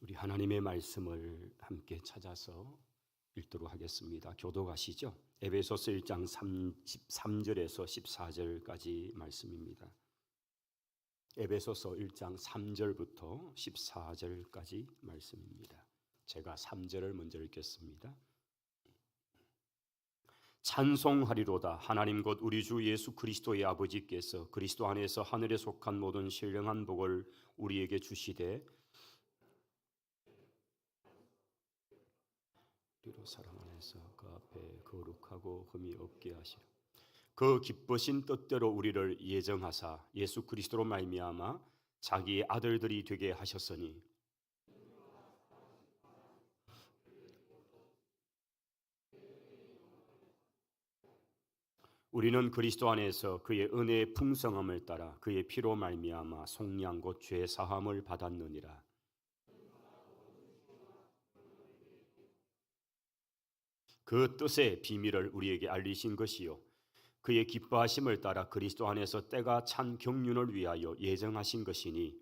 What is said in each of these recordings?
우리 하나님의 말씀을 함께 찾아서 읽도록 하겠습니다. 교독하시죠. 에베소서 1장 13절에서 14절까지 말씀입니다. 에베소서 1장 3절부터 14절까지 말씀입니다. 제가 3절을 먼저 읽겠습니다. 찬송하리로다. 하나님 곧 우리 주 예수 그리스도의 아버지께서 그리스도 안에서 하늘에 속한 모든 신령한 복을 우리에게 주시되 우리로 사랑 안에서 그 앞에 거룩하고 흠이 없게 하시라. 그 기쁘신 뜻대로 우리를 예정하사 예수 그리스도로 말미암아 자기의 아들들이 되게 하셨으니 우리는 그리스도 안에서 그의 은혜의 풍성함을 따라 그의 피로 말미암아 속량 곧 죄 사함을 받았느니라. 그 뜻의 비밀을 우리에게 알리신 것이요 그의 기뻐하심을 따라 그리스도 안에서 때가 찬 경륜을 위하여 예정하신 것이니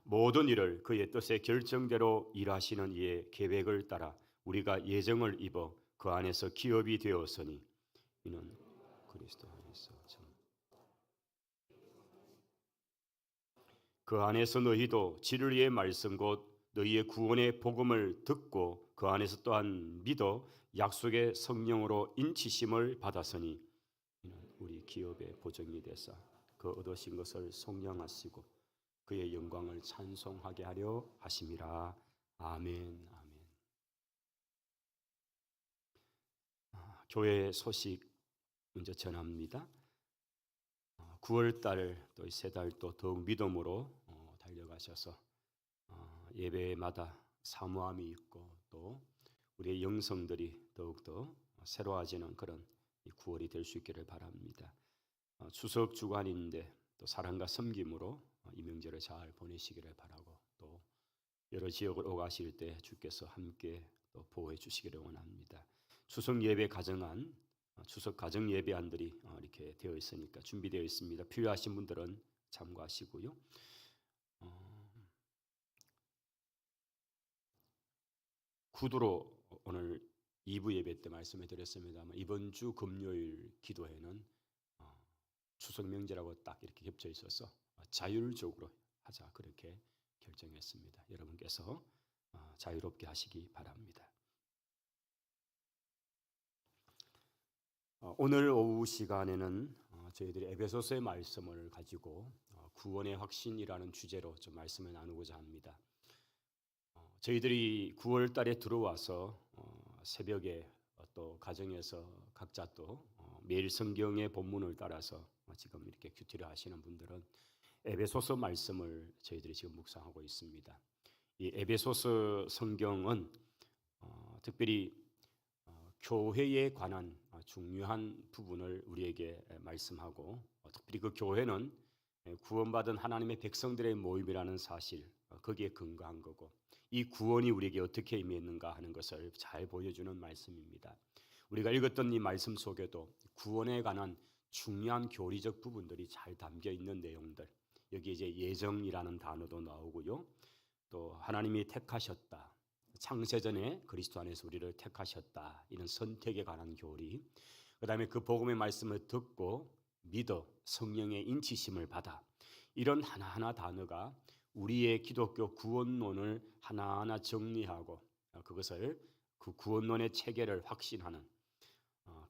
모든 일을 그의 뜻의 결정대로 일하시는 이의 계획을 따라 우리가 예정을 입어 그 안에서 기업이 되었으니 이는 그리스도 안에서 그 안에서 너희도 진리의 말씀 곧 너희의 구원의 복음을 듣고 그 안에서 또한 믿어 약속의 성령으로 인치심을 받았으니 이는 우리 기업의 보증이 되사 그 얻으신 것을 속량하시고 그의 영광을 찬송하게 하려 하심이라. 아멘. 아멘. 교회 소식 먼저 전합니다. 9월달 또 세 달 또 더욱 믿음으로 달려가셔서 예배마다 사모함이 있고 또 우리의 영성들이 더욱더 새로워지는 그런 9월이 될 수 있기를 바랍니다. 추석 주간인데 또 사랑과 섬김으로 이 명절을 잘 보내시기를 바라고 또 여러 지역을 오가실 때 주께서 함께 또 보호해 주시기를 원합니다. 추석 예배 가정안 추석 가정 예배안들이 이렇게 되어 있으니까 준비되어 있습니다. 필요하신 분들은 참고하시고요. 구두로 오늘 2부 예배 때 말씀해 드렸습니다만 이번 주 금요일 기도회는 추석 명절하고 딱 이렇게 겹쳐 있어서 자율적으로 하자 그렇게 결정했습니다. 여러분께서 자유롭게 하시기 바랍니다. 오늘 오후 시간에는 저희들이 에베소서의 말씀을 가지고 구원의 확신이라는 주제로 좀 말씀을 나누고자 합니다. 저희들이 9월 달에 들어와서 새벽에 또 가정에서 각자 또 매일 성경의 본문을 따라서 지금 이렇게 큐티를 하시는 분들은 에베소서 말씀을 저희들이 지금 묵상하고 있습니다. 이 에베소서 성경은 특별히 교회에 관한 중요한 부분을 우리에게 말씀하고 특별히 그 교회는 구원받은 하나님의 백성들의 모임이라는 사실 거기에 근거한 거고 이 구원이 우리에게 어떻게 의미했는가 하는 것을 잘 보여주는 말씀입니다. 우리가 읽었던 이 말씀 속에도 구원에 관한 중요한 교리적 부분들이 잘 담겨 있는 내용들 여기 이제 예정이라는 단어도 나오고요. 또 하나님이 택하셨다. 창세전에 그리스도 안에서 우리를 택하셨다. 이런 선택에 관한 교리. 그다음에 그 복음의 말씀을 듣고 믿어 성령의 인치심을 받아. 이런 하나하나 단어가 우리의 기독교 구원론을 하나하나 정리하고 그것을 그 구원론의 체계를 확신하는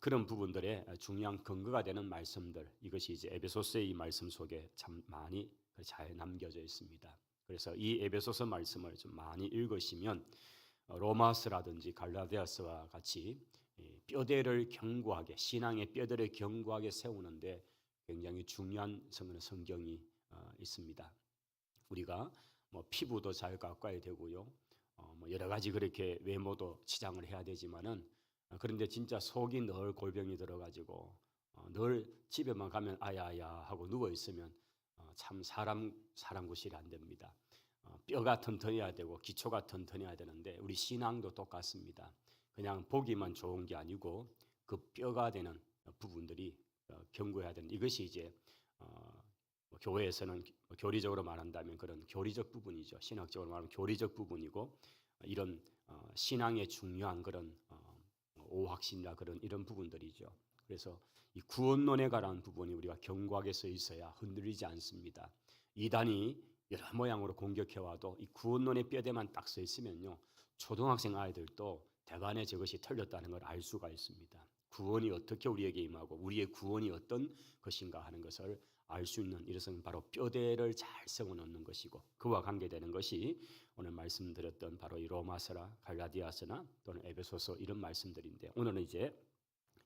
그런 부분들의 중요한 근거가 되는 말씀들. 이것이 이제 에베소서의 이 말씀 속에 참 많이 잘 남겨져 있습니다. 그래서 이 에베소서 말씀을 좀 많이 읽으시면 로마서라든지 갈라디아서와 같이 뼈대를 견고하게 신앙의 뼈대를 견고하게 세우는데 굉장히 중요한 성경이 있습니다. 우리가 뭐 피부도 잘 가꿔야 되고요, 뭐 여러 가지 그렇게 외모도 치장을 해야 되지만은 그런데 진짜 속이 늘 골병이 들어가지고 늘 집에만 가면 아야야 하고 누워 있으면 참 사람 구실이 안 됩니다. 뼈가 튼튼해야 되고 기초가 튼튼해야 되는데 우리 신앙도 똑같습니다. 그냥 보기만 좋은 게 아니고 그 뼈가 되는 부분들이 견고해야 되는 이것이 이제 교회에서는 교리적으로 말한다면 그런 교리적 부분이죠. 신학적으로 말하면 교리적 부분이고 이런 신앙의 중요한 그런 오확신이나 그런 이런 부분들이죠. 그래서 이 구원론에 관한 부분이 우리가 경고하게 써 있어야 흔들리지 않습니다. 이단이 여러 모양으로 공격해 와도 이 구원론의 뼈대만 딱 써 있으면요, 초등학생 아이들도 대반에 저것이 틀렸다는 걸 알 수가 있습니다. 구원이 어떻게 우리에게 임하고 우리의 구원이 어떤 것인가 하는 것을 알 수 있는 이것은 바로 뼈대를 잘 세워 놓는 것이고, 그와 관계되는 것이 오늘 말씀드렸던 바로 이 로마서나 갈라디아서나 또는 에베소서 이런 말씀들인데, 오늘은 이제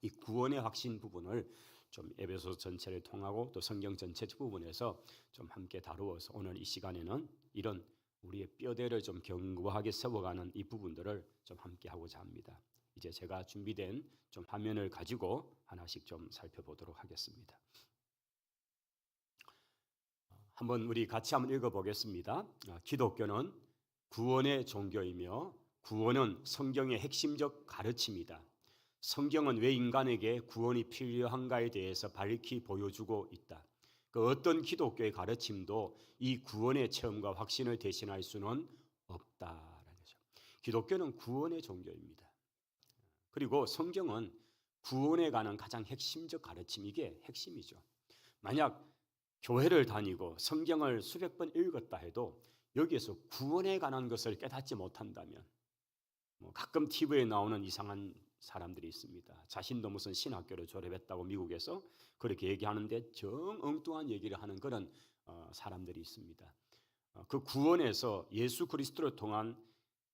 이 구원의 확신 부분을 좀 에베소 전체를 통하고 또 성경 전체 부분에서 좀 함께 다루어서 오늘 이 시간에는 이런 우리의 뼈대를 좀 견고하게 세워가는 이 부분들을 좀 함께 하고자 합니다. 이제 제가 준비된 좀 화면을 가지고 하나씩 좀 살펴보도록 하겠습니다. 한번 우리 같이 한번 읽어보겠습니다. 기독교는 구원의 종교이며 구원은 성경의 핵심적 가르침이다. 성경은 왜 인간에게 구원이 필요한가에 대해서 밝히 보여주고 있다. 그 어떤 기독교의 가르침도 이 구원의 체험과 확신을 대신할 수는 없다라는 거죠. 기독교는 구원의 종교입니다. 그리고 성경은 구원에 관한 가장 핵심적 가르침, 이게 핵심이죠. 만약 교회를 다니고 성경을 수백 번 읽었다 해도 여기에서 구원에 관한 것을 깨닫지 못한다면, 가끔 TV에 나오는 이상한 사람들이 있습니다. 자신도 무슨 신학교를 졸업했다고 미국에서 그렇게 얘기하는데 정 엉뚱한 얘기를 하는 그런 사람들이 있습니다. 그 구원에서 예수 그리스도를 통한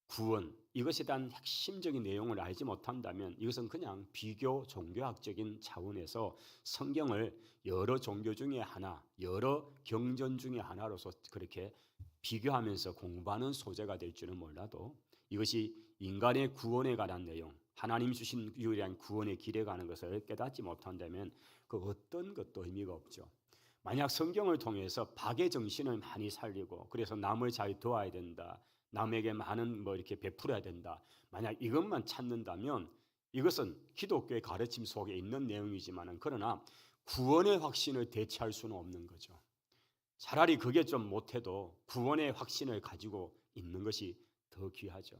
구원, 이것에 대한 핵심적인 내용을 알지 못한다면 이것은 그냥 비교 종교학적인 차원에서 성경을 여러 종교 중에 하나, 여러 경전 중에 하나로서 그렇게 비교하면서 공부하는 소재가 될 줄은 몰라도 이것이 인간의 구원에 관한 내용, 하나님 주신 유일한 구원의 길에 가는 것을 깨닫지 못한다면 그 어떤 것도 의미가 없죠. 만약 성경을 통해서 박의 정신을 많이 살리고 그래서 남을 잘 도와야 된다, 남에게 많은 이렇게 베풀어야 된다, 만약 이것만 찾는다면 이것은 기독교의 가르침 속에 있는 내용이지만은 그러나 구원의 확신을 대체할 수는 없는 거죠. 차라리 그게 좀 못해도 구원의 확신을 가지고 있는 것이 더 귀하죠.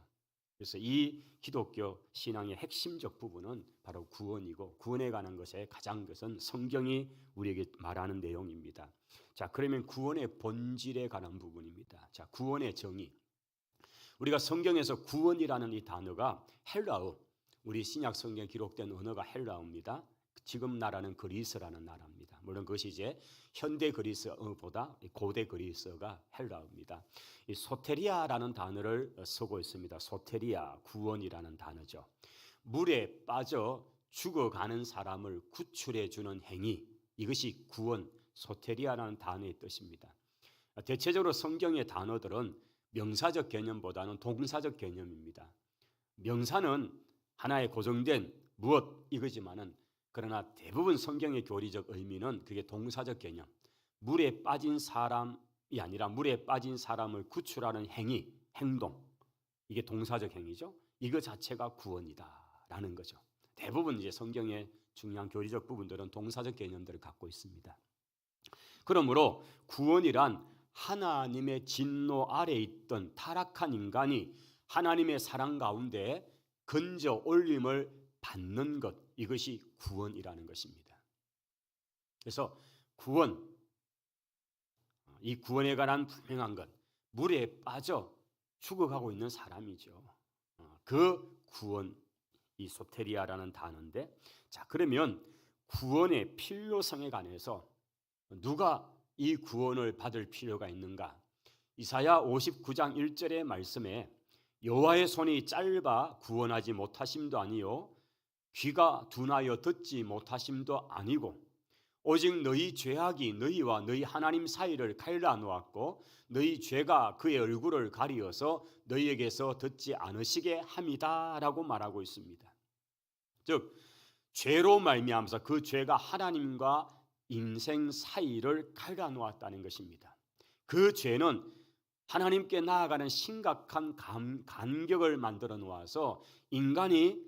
그래서 이 기독교 신앙의 핵심적 부분은 바로 구원이고, 구원에 관한 것의 가장 것은 성경이 우리에게 말하는 내용입니다. 자, 그러면 구원의 본질에 관한 부분입니다. 자, 구원의 정의. 우리가 성경에서 구원이라는 이 단어가 헬라어, 우리 신약 성경에 기록된 언어가 헬라어입니다. 지금 나라는 그리스라는 나라입니다. 물론 그것이 이제 현대 그리스어보다 고대 그리스어가 헬라어입니다. 이 소테리아라는 단어를 쓰고 있습니다. 소테리아, 구원이라는 단어죠. 물에 빠져 죽어가는 사람을 구출해 주는 행위, 이것이 구원, 소테리아라는 단어의 뜻입니다. 대체적으로 성경의 단어들은 명사적 개념보다는 동사적 개념입니다. 명사는 하나의 고정된 무엇 이거지만은, 그러나 대부분 성경의 교리적 의미는 그게 동사적 개념, 물에 빠진 사람이 아니라 물에 빠진 사람을 구출하는 행위, 행동, 이게 동사적 행위죠. 이거 자체가 구원이다라는 거죠. 대부분 이제 성경의 중요한 교리적 부분들은 동사적 개념들을 갖고 있습니다. 그러므로 구원이란 하나님의 진노 아래 있던 타락한 인간이 하나님의 사랑 가운데 건져 올림을 받는 것, 이것이 구원이라는 것입니다. 그래서 구원, 이 구원에 관한 분명한 것, 물에 빠져 죽어가고 있는 사람이죠. 그 구원, 이 소테리아라는 단어인데, 자, 그러면 구원의 필요성에 관해서 누가 이 구원을 받을 필요가 있는가? 이사야 59장 1절의 말씀에 여호와의 손이 짧아 구원하지 못하심도 아니요 귀가 둔하여 듣지 못하심도 아니고 오직 너희 죄악이 너희와 너희 하나님 사이를 갈라 놓았고 너희 죄가 그의 얼굴을 가리어서 너희에게서 듣지 않으시게 함이다라고 말하고 있습니다. 즉 죄로 말미암아서 그 죄가 하나님과 인생 사이를 갈라 놓았다는 것입니다. 그 죄는 하나님께 나아가는 심각한 간격을 만들어 놓아서 인간이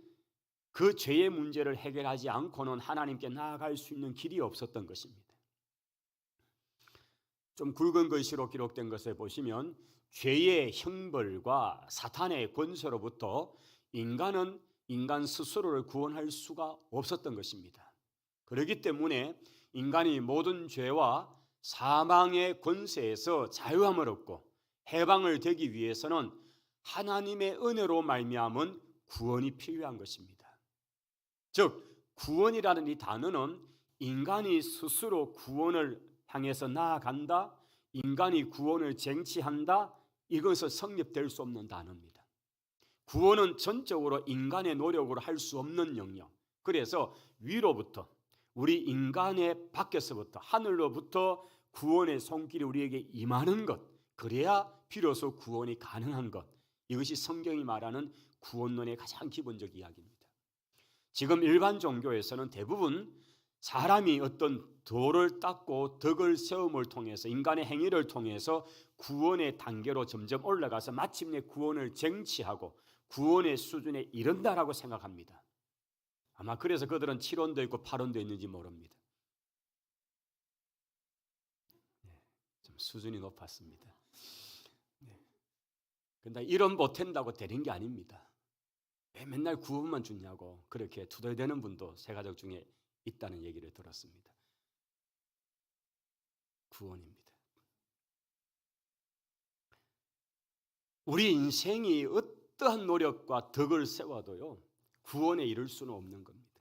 그 죄의 문제를 해결하지 않고는 하나님께 나아갈 수 있는 길이 없었던 것입니다. 좀 굵은 글씨로 기록된 것을 보시면 죄의 형벌과 사탄의 권세로부터 인간은 인간 스스로를 구원할 수가 없었던 것입니다. 그렇기 때문에 인간이 모든 죄와 사망의 권세에서 자유함을 얻고 해방을 되기 위해서는 하나님의 은혜로 말미암은 구원이 필요한 것입니다. 즉 구원이라는 이 단어는 인간이 스스로 구원을 향해서 나아간다, 인간이 구원을 쟁취한다, 이것은 성립될 수 없는 단어입니다. 구원은 전적으로 인간의 노력으로 할 수 없는 영역. 그래서 위로부터 우리 인간의 밖에서부터 하늘로부터 구원의 손길이 우리에게 임하는 것, 그래야 비로소 구원이 가능한 것. 이것이 성경이 말하는 구원론의 가장 기본적 이야기입니다. 지금 일반 종교에서는 대부분 사람이 어떤 도를 닦고 덕을 세움을 통해서 인간의 행위를 통해서 구원의 단계로 점점 올라가서 마침내 구원을 쟁취하고 구원의 수준에 이른다라고 생각합니다. 아마 그래서 그들은 7원도 있고 8원도 있는지 모릅니다. 좀 수준이 높았습니다. 그런데 이런 못한다고 되는 게 아닙니다. 왜 맨날 구원만 주냐고 그렇게 투덜대는 분도 새가족 중에 있다는 얘기를 들었습니다. 구원입니다. 우리 인생이 어떠한 노력과 덕을 세워도요 구원에 이를 수는 없는 겁니다.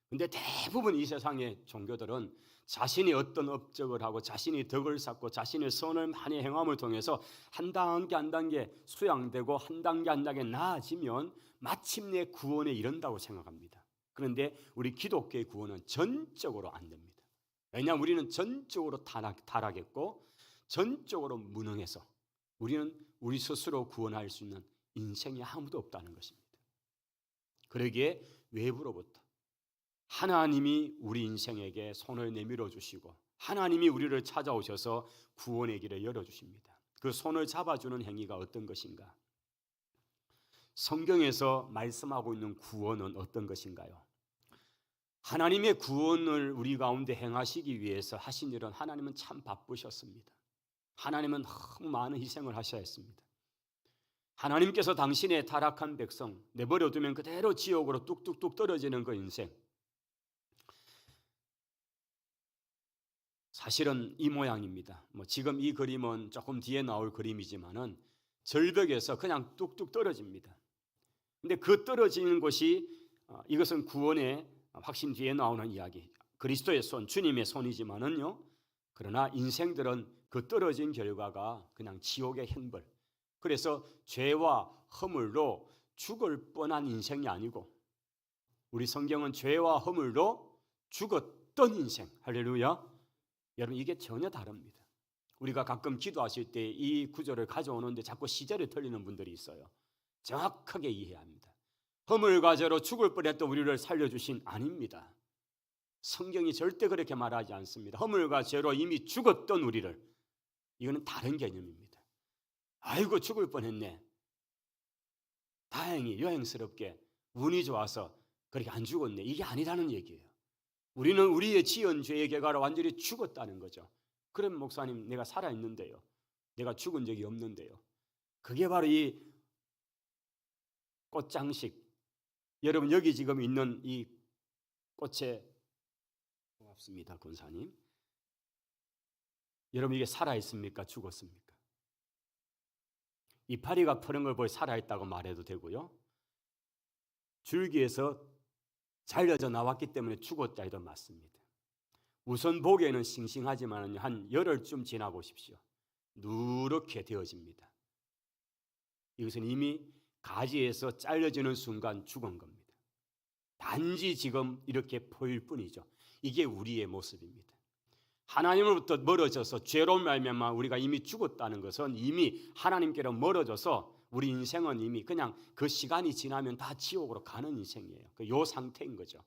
그런데 대부분 이 세상의 종교들은 자신이 어떤 업적을 하고 자신이 덕을 쌓고 자신의 선을 많이 행함을 통해서 한 단계 한 단계 수양되고 한 단계 한 단계 나아지면 마침내 구원에 이른다고 생각합니다. 그런데 우리 기독교의 구원은 전적으로 안 됩니다. 왜냐하면 우리는 전적으로 타락했고 전적으로 무능해서 우리는 우리 스스로 구원할 수 있는 인생이 아무도 없다는 것입니다. 그러기에 외부로부터 하나님이 우리 인생에게 손을 내밀어 주시고 하나님이 우리를 찾아오셔서 구원의 길을 열어주십니다. 그 손을 잡아주는 행위가 어떤 것인가? 성경에서 말씀하고 있는 구원은 어떤 것인가요? 하나님의 구원을 우리 가운데 행하시기 위해서 하신 일은 하나님은 참 바쁘셨습니다. 하나님은 너무 많은 희생을 하셔야 했습니다. 하나님께서 당신의 타락한 백성 내버려 두면 그대로 지옥으로 뚝뚝뚝 떨어지는 그 인생, 사실은 이 모양입니다. 지금 이 그림은 조금 뒤에 나올 그림이지만은 절벽에서 그냥 뚝뚝 떨어집니다. 근데 그 떨어지는 것이 이것은 구원의 확신 뒤에 나오는 이야기. 그리스도의 손, 주님의 손이지만은요. 그러나 인생들은 그 떨어진 결과가 그냥 지옥의 형벌. 그래서 죄와 허물로 죽을 뻔한 인생이 아니고 우리 성경은 죄와 허물로 죽었던 인생. 할렐루야. 여러분 이게 전혀 다릅니다. 우리가 가끔 기도하실 때 이 구절을 가져오는데 자꾸 시제를 틀리는 분들이 있어요. 정확하게 이해해야 합니다. 허물과 죄로 죽을 뻔했던 우리를 살려주신 아닙니다. 성경이 절대 그렇게 말하지 않습니다. 허물과 죄로 이미 죽었던 우리를, 이거는 다른 개념입니다. 아이고 죽을 뻔했네. 다행히 여행스럽게 운이 좋아서 그렇게 안 죽었네. 이게 아니라는 얘기예요. 우리는 우리의 지은 죄의 결과로 완전히 죽었다는 거죠. 그럼 목사님 내가 살아있는데요. 내가 죽은 적이 없는데요. 그게 바로 이 꽃장식. 여러분 여기 지금 있는 이 꽃에 고맙습니다 권사님. 여러분 이게 살아있습니까? 죽었습니까? 이파리가 푸른 걸 보여 살아있다고 말해도 되고요. 줄기에서 잘려져 나왔기 때문에 죽었다 해도 맞습니다. 우선 보기에는 싱싱하지만 한 열흘쯤 지나 보십시오. 누렇게 되어집니다. 이것은 이미 가지에서 잘려지는 순간 죽은 겁니다. 단지 지금 이렇게 보일 뿐이죠. 이게 우리의 모습입니다. 하나님으로부터 멀어져서 죄로 말미암아 우리가 이미 죽었다는 것은 이미 하나님께로 멀어져서 우리 인생은 이미 그냥 그 시간이 지나면 다 지옥으로 가는 인생이에요. 요 상태인 거죠.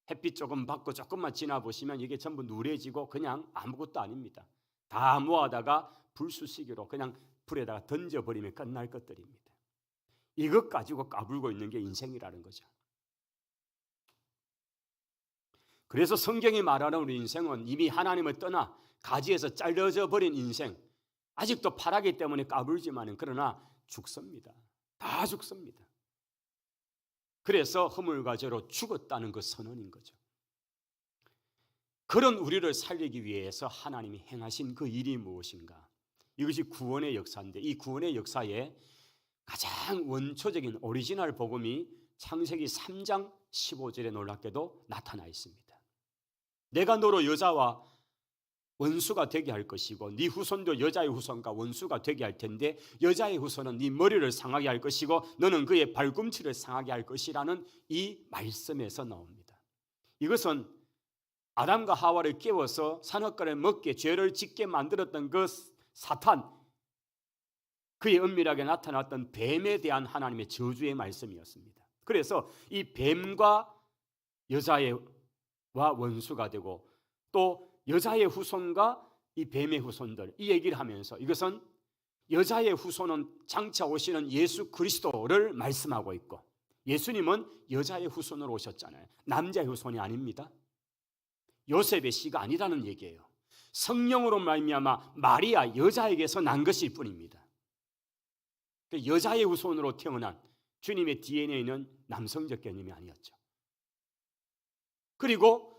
햇빛 조금 받고 조금만 지나보시면 이게 전부 누래지고 그냥 아무것도 아닙니다. 다 모아다가 불쑤시기로 그냥 불에다가 던져버리면 끝날 것들입니다. 이것 가지고 까불고 있는 게 인생이라는 거죠. 그래서 성경이 말하는 우리 인생은 이미 하나님을 떠나 가지에서 잘려져 버린 인생, 아직도 파랗기 때문에 까불지만은 그러나 죽습니다. 다 죽습니다. 그래서 허물과 죄로 죽었다는 그 선언인 거죠. 그런 우리를 살리기 위해서 하나님이 행하신 그 일이 무엇인가? 이것이 구원의 역사인데, 이 구원의 역사에 가장 원초적인 오리지널 복음이 창세기 3장 15절에 놀랍게도 나타나 있습니다. 내가 너로 여자와 원수가 되게 할 것이고 네 후손도 여자의 후손과 원수가 되게 할 텐데 여자의 후손은 네 머리를 상하게 할 것이고 너는 그의 발꿈치를 상하게 할 것이라는 이 말씀에서 나옵니다. 이것은 아담과 하와를 깨워서 산악과를 먹게 죄를 짓게 만들었던 그 사탄, 그의 은밀하게 나타났던 뱀에 대한 하나님의 저주의 말씀이었습니다. 그래서 이 뱀과 여자와 원수가 되고 또 여자의 후손과 이 뱀의 후손들, 이 얘기를 하면서 이것은 여자의 후손은 장차 오시는 예수 그리스도를 말씀하고 있고 예수님은 여자의 후손으로 오셨잖아요. 남자의 후손이 아닙니다. 요셉의 씨가 아니라는 얘기예요. 성령으로 말미암아 마리아 여자에게서 난 것일 뿐입니다. 여자의 후손으로 태어난 주님의 DNA는 남성적 개념이 아니었죠. 그리고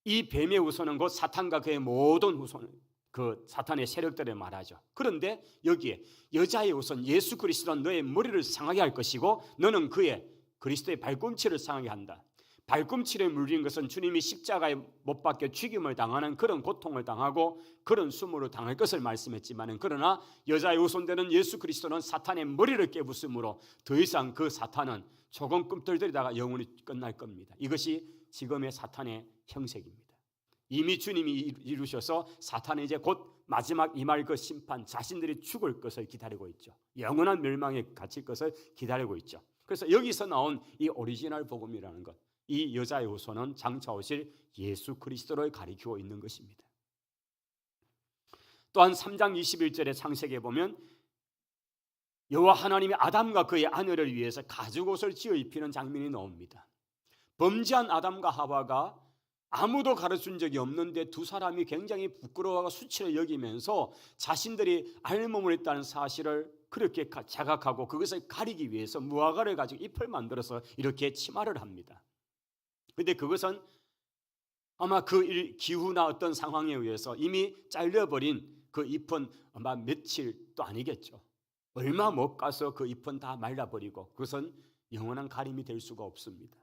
이 뱀의 후손은 곧 사탄과 그의 모든 후손, 그 사탄의 세력들을 말하죠. 그런데 여기에 여자의 후손 예수 그리스도는 너의 머리를 상하게 할 것이고 너는 그의 그리스도의 발꿈치를 상하게 한다. 발꿈치를 물린 것은 주님이 십자가에 못 박혀 죽임을 당하는 그런 고통을 당하고 그런 수모를 당할 것을 말씀했지만 그러나 여자의 후손되는 예수 그리스도는 사탄의 머리를 깨부수므로 더 이상 그 사탄은 조금 꿈틀거리다가 영원히 끝날 겁니다. 이것이 지금의 사탄의 형색입니다. 이미 주님이 이루셔서 사탄은 이제 곧 마지막 임할 그 심판, 자신들이 죽을 것을 기다리고 있죠. 영원한 멸망에 갇힐 것을 기다리고 있죠. 그래서 여기서 나온 이 오리지널 복음이라는 것, 이 여자의 후손은 장차 오실 예수 그리스도를 가리키고 있는 것입니다. 또한 3장 21절의 창세기에 보면 여호와 하나님이 아담과 그의 아내를 위해서 가죽옷을 지어 입히는 장면이 나옵니다. 범죄한 아담과 하와가 아무도 가르친 적이 없는데 두 사람이 굉장히 부끄러워하고 수치를 여기면서 자신들이 알몸을 했다는 사실을 그렇게 자각하고 그것을 가리기 위해서 무화과를 가지고 잎을 만들어서 이렇게 치마를 합니다. 그런데 그것은 아마 그 기후나 어떤 상황에 의해서 이미 잘려버린 그 잎은 아마 며칠도 아니겠죠. 얼마 못 가서 그 잎은 다 말라버리고 그것은 영원한 가림이 될 수가 없습니다.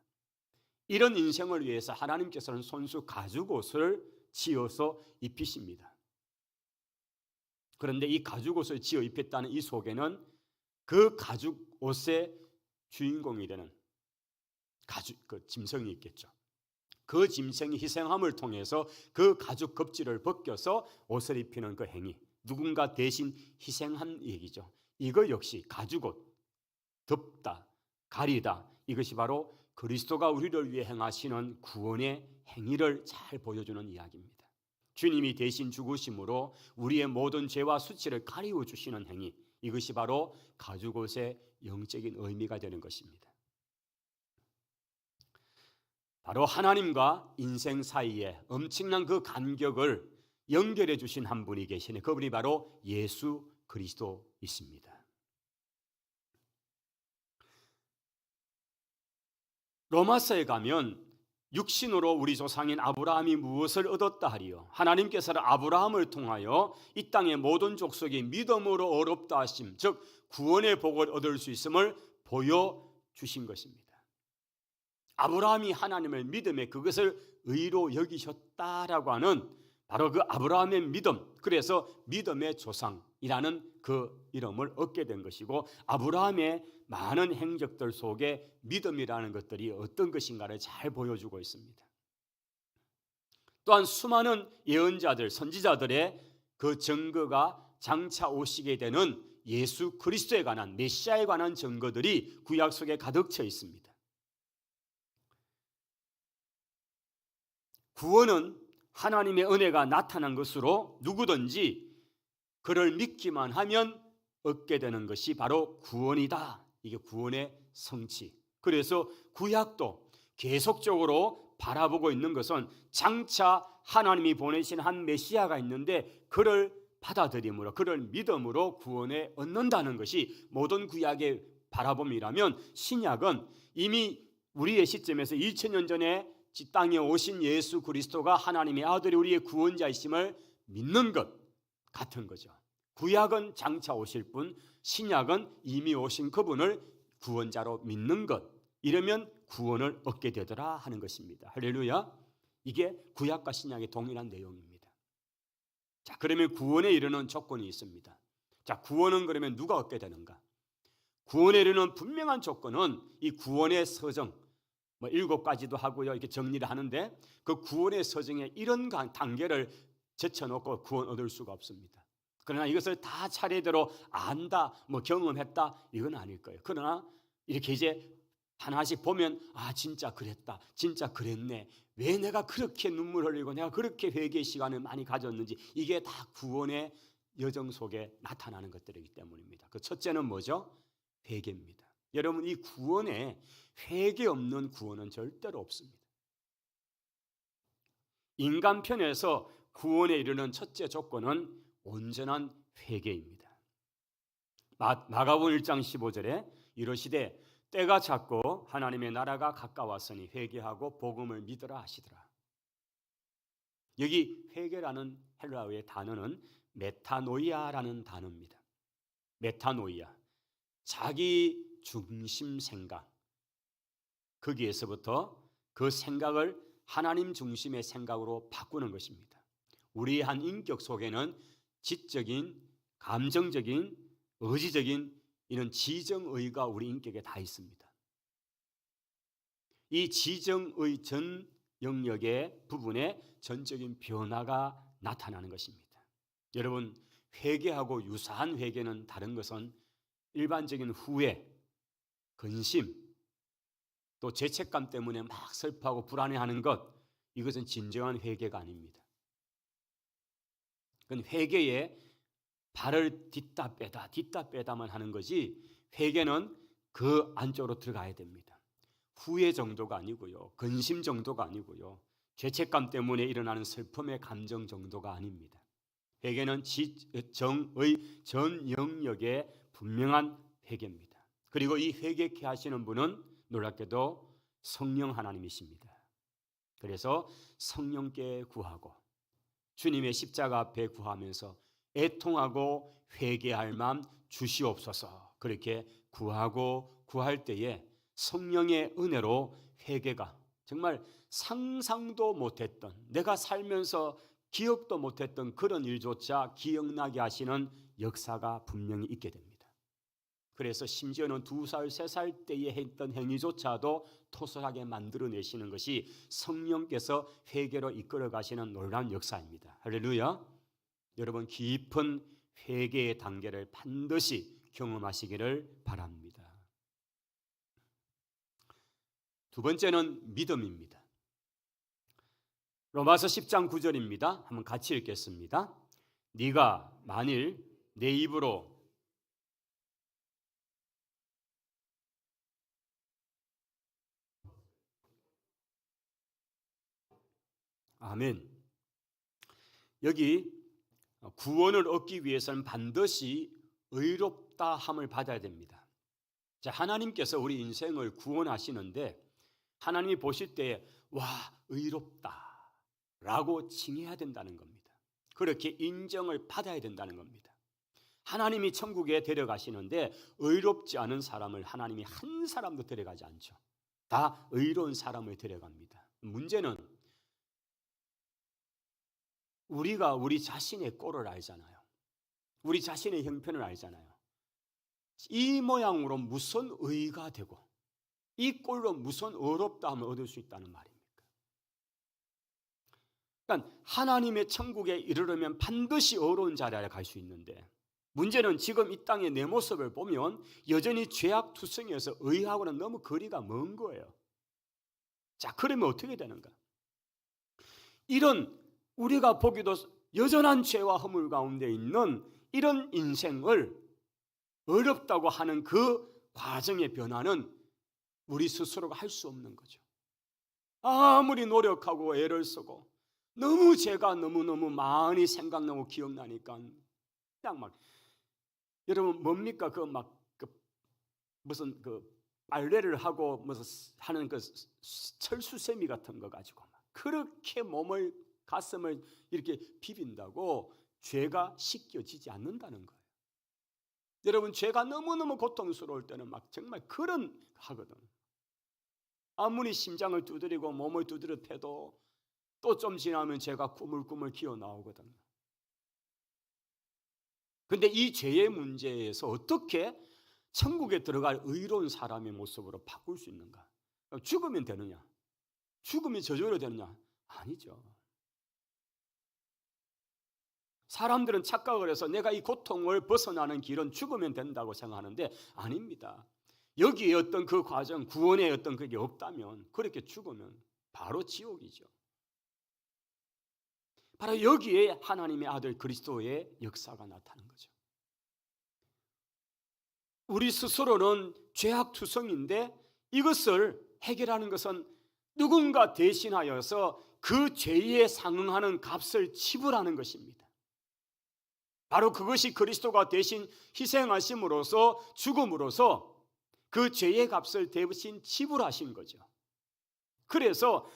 이런 인생을 위해서 하나님께서는 손수 가죽옷을 지어서 입히십니다. 그런데 이 가죽옷을 지어 입혔다는 이 속에는 그 가죽옷의 주인공이 되는 그 짐승이 있겠죠. 그 짐승이 희생함을 통해서 그 가죽 겁지를 벗겨서 옷을 입히는 그 행위, 누군가 대신 희생한 얘기죠. 이거 역시 가죽옷, 덮다, 가리다, 이것이 바로 그리스도가 우리를 위해 행하시는 구원의 행위를 잘 보여주는 이야기입니다. 주님이 대신 죽으심으로 우리의 모든 죄와 수치를 가리워 주시는 행위, 이것이 바로 가죽옷의 영적인 의미가 되는 것입니다. 바로 하나님과 인생 사이에 엄청난 그 간격을 연결해 주신 한 분이 계시네. 그분이 바로 예수 그리스도이십니다. 로마서에 가면 육신으로 우리 조상인 아브라함이 무엇을 얻었다 하리요? 하나님께서는 아브라함을 통하여 이 땅의 모든 족속이 믿음으로 어렵다 하심, 즉 구원의 복을 얻을 수 있음을 보여주신 것입니다. 아브라함이 하나님을 믿음에 그것을 의로 여기셨다라고 하는 바로 그 아브라함의 믿음, 그래서 믿음의 조상이라는 그 이름을 얻게 된 것이고 아브라함의 많은 행적들 속에 믿음이라는 것들이 어떤 것인가를 잘 보여주고 있습니다. 또한 수많은 예언자들, 선지자들의 그 증거가 장차 오시게 되는 예수 그리스도에 관한, 메시아에 관한 증거들이 구약 속에 가득 차 있습니다. 구원은 하나님의 은혜가 나타난 것으로 누구든지 그를 믿기만 하면 얻게 되는 것이 바로 구원이다. 이게 구원의 성취. 그래서 구약도 계속적으로 바라보고 있는 것은 장차 하나님이 보내신 한 메시아가 있는데 그를 받아들임으로, 그를 믿음으로 구원에 얻는다는 것이 모든 구약의 바라봄이라면, 신약은 이미 우리의 시점에서 2000년 전에 이 땅에 오신 예수 그리스도가 하나님의 아들이 우리의 구원자이심을 믿는 것 같은 거죠. 구약은 장차 오실 분, 신약은 이미 오신 그분을 구원자로 믿는 것, 이러면 구원을 얻게 되더라 하는 것입니다. 할렐루야. 이게 구약과 신약의 동일한 내용입니다. 자, 그러면 구원에 이르는 조건이 있습니다. 자, 구원은 그러면 누가 얻게 되는가? 구원에 이르는 분명한 조건은 이 구원의 서정, 7가지도 하고요, 이렇게 정리를 하는데, 그 구원의 서정에 이런 단계를 제쳐놓고 구원 얻을 수가 없습니다. 그러나 이것을 다 차례대로 안다, 경험했다, 이건 아닐 거예요. 그러나 이렇게 이제 하나씩 보면, 아, 진짜 그랬다, 진짜 그랬네, 왜 내가 그렇게 눈물 흘리고 내가 그렇게 회개의 시간을 많이 가졌는지, 이게 다 구원의 여정 속에 나타나는 것들이기 때문입니다. 그 첫째는 뭐죠? 회개입니다. 여러분, 이 구원에 회개 없는 구원은 절대로 없습니다. 인간 편에서 구원에 이르는 첫째 조건은 온전한 회개입니다. 마가복음 1장 15절에 이르시되 때가 찼고 하나님의 나라가 가까웠으니 회개하고 복음을 믿으라 하시더라. 여기 회개라는 헬라어의 단어는 메타노이아라는 단어입니다. 메타노이아, 자기 중심 생각, 거기에서부터 그 생각을 하나님 중심의 생각으로 바꾸는 것입니다. 우리의 한 인격 속에는 지적인, 감정적인, 의지적인 이런 지정의가 우리 인격에 다 있습니다. 이 지정의 전 영역의 부분에 전적인 변화가 나타나는 것입니다. 여러분, 회개하고 유사한 회개는 다른 것은 일반적인 후회, 근심, 또 죄책감 때문에 막 슬퍼하고 불안해하는 것, 이것은 진정한 회개가 아닙니다. 그건 회개에 발을 딛다 빼다만 하는 거지, 회개는 그 안쪽으로 들어가야 됩니다. 후회 정도가 아니고요, 근심 정도가 아니고요, 죄책감 때문에 일어나는 슬픔의 감정 정도가 아닙니다. 회개는 지정의 전 영역의 분명한 회개입니다. 그리고 이 회개케 하시는 분은 놀랍게도 성령 하나님이십니다. 그래서 성령께 구하고 주님의 십자가 앞에 구하면서 애통하고 회개할 마음 주시옵소서, 그렇게 구하고 구할 때에 성령의 은혜로 회개가 정말 상상도 못했던, 내가 살면서 기억도 못했던 그런 일조차 기억나게 하시는 역사가 분명히 있게 됩니다. 그래서 심지어는 2살, 3살 때에 했던 행위조차도 토설하게 만들어내시는 것이 성령께서 회개로 이끌어 가시는 놀라운 역사입니다. 할렐루야. 여러분, 깊은 회개의 단계를 반드시 경험하시기를 바랍니다. 두 번째는 믿음입니다. 로마서 10장 9절입니다. 한번 같이 읽겠습니다. 네가 만일 내 입으로 아멘. 여기 구원을 얻기 위해서는 반드시 의롭다 함을 받아야 됩니다. 자, 하나님께서 우리 인생을 구원하시는데 하나님이 보실 때 와, 의롭다 라고 칭해야 된다는 겁니다. 그렇게 인정을 받아야 된다는 겁니다. 하나님이 천국에 데려가시는데 의롭지 않은 사람을 하나님이 한 사람도 데려가지 않죠. 다 의로운 사람을 데려갑니다. 문제는 우리가 우리 자신의 꼴을 알잖아요. 우리 자신의 형편을 알잖아요. 이 모양으로 무슨 의가 되고 이 꼴로 무슨 의롭다함을 얻을 수 있다는 말입니까? 그러니까 하나님의 천국에 이르려면 반드시 의로운 자리에 갈 수 있는데, 문제는 지금 이 땅의 내 모습을 보면 여전히 죄악투성이어서 의하고는 너무 거리가 먼 거예요. 자, 그러면 어떻게 되는가? 이런 우리가 보기도 여전한 죄와 허물 가운데 있는 이런 인생을 어렵다고 하는 그 과정의 변화는 우리 스스로가 할 수 없는 거죠. 아무리 노력하고 애를 쓰고 너무 제가 너무너무 많이 생각나고 기억나니까 그냥 막, 여러분 뭡니까? 무슨 빨래를 하고 무슨 하는 철수세미 같은 거 가지고 막 그렇게 가슴을 이렇게 비빈다고 죄가 씻겨지지 않는다는 거예요. 여러분, 죄가 너무너무 고통스러울 때는 막 정말 그런 하거든. 아무리 심장을 두드리고 몸을 두드려 패도 또 좀 지나면 죄가 꾸물꾸물 기어 나오거든요. 근데 이 죄의 문제에서 어떻게 천국에 들어갈 의로운 사람의 모습으로 바꿀 수 있는가? 죽으면 되느냐? 죽으면 저절로 되느냐? 아니죠. 사람들은 착각을 해서 내가 이 고통을 벗어나는 길은 죽으면 된다고 생각하는데 아닙니다. 여기에 어떤 그 과정, 구원의 어떤 그게 없다면 그렇게 죽으면 바로 지옥이죠. 바로 여기에 하나님의 아들 그리스도의 역사가 나타나는 거죠. 우리 스스로는 죄악투성인데 이것을 해결하는 것은 누군가 대신하여서 그 죄에 상응하는 값을 지불하는 것입니다. 바로 그것이 그리스도가 대신 희생하심으로써 죽음으로써 그 죄의 값을 대신 지불하신 거죠. 그래서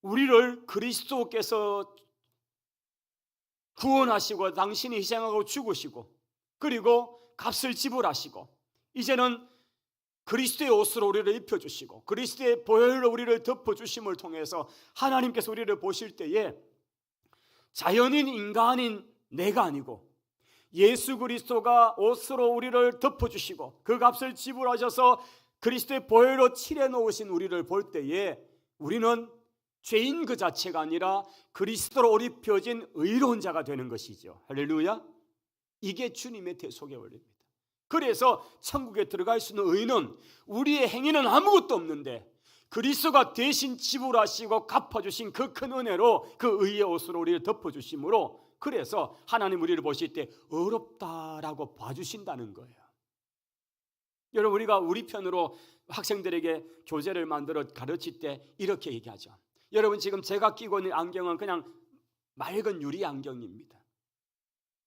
우리를 그리스도께서 구원하시고 당신이 희생하고 죽으시고 그리고 값을 지불하시고 이제는 그리스도의 옷으로 우리를 입혀주시고 그리스도의 보혈로 우리를 덮어주심을 통해서 하나님께서 우리를 보실 때에 자연인 인간인 내가 아니고 예수 그리스도가 옷으로 우리를 덮어주시고 그 값을 지불하셔서 그리스도의 보혈로 칠해 놓으신 우리를 볼 때에 우리는 죄인 그 자체가 아니라 그리스도로 옷 입혀진 의로운 자가 되는 것이죠. 할렐루야. 이게 주님의 대속의 원리입니다. 그래서 천국에 들어갈 수 있는 의는 우리의 행위는 아무것도 없는데 그리스도가 대신 지불하시고 갚아주신 그 큰 은혜로 그 의의 옷으로 우리를 덮어주심으로 그래서 하나님 우리를 보실 때 어렵다라고 봐주신다는 거예요. 여러분, 우리가 우리 편으로 학생들에게 교재를 만들어 가르칠 때 이렇게 얘기하죠. 여러분, 지금 제가 끼고 있는 안경은 그냥 맑은 유리 안경입니다.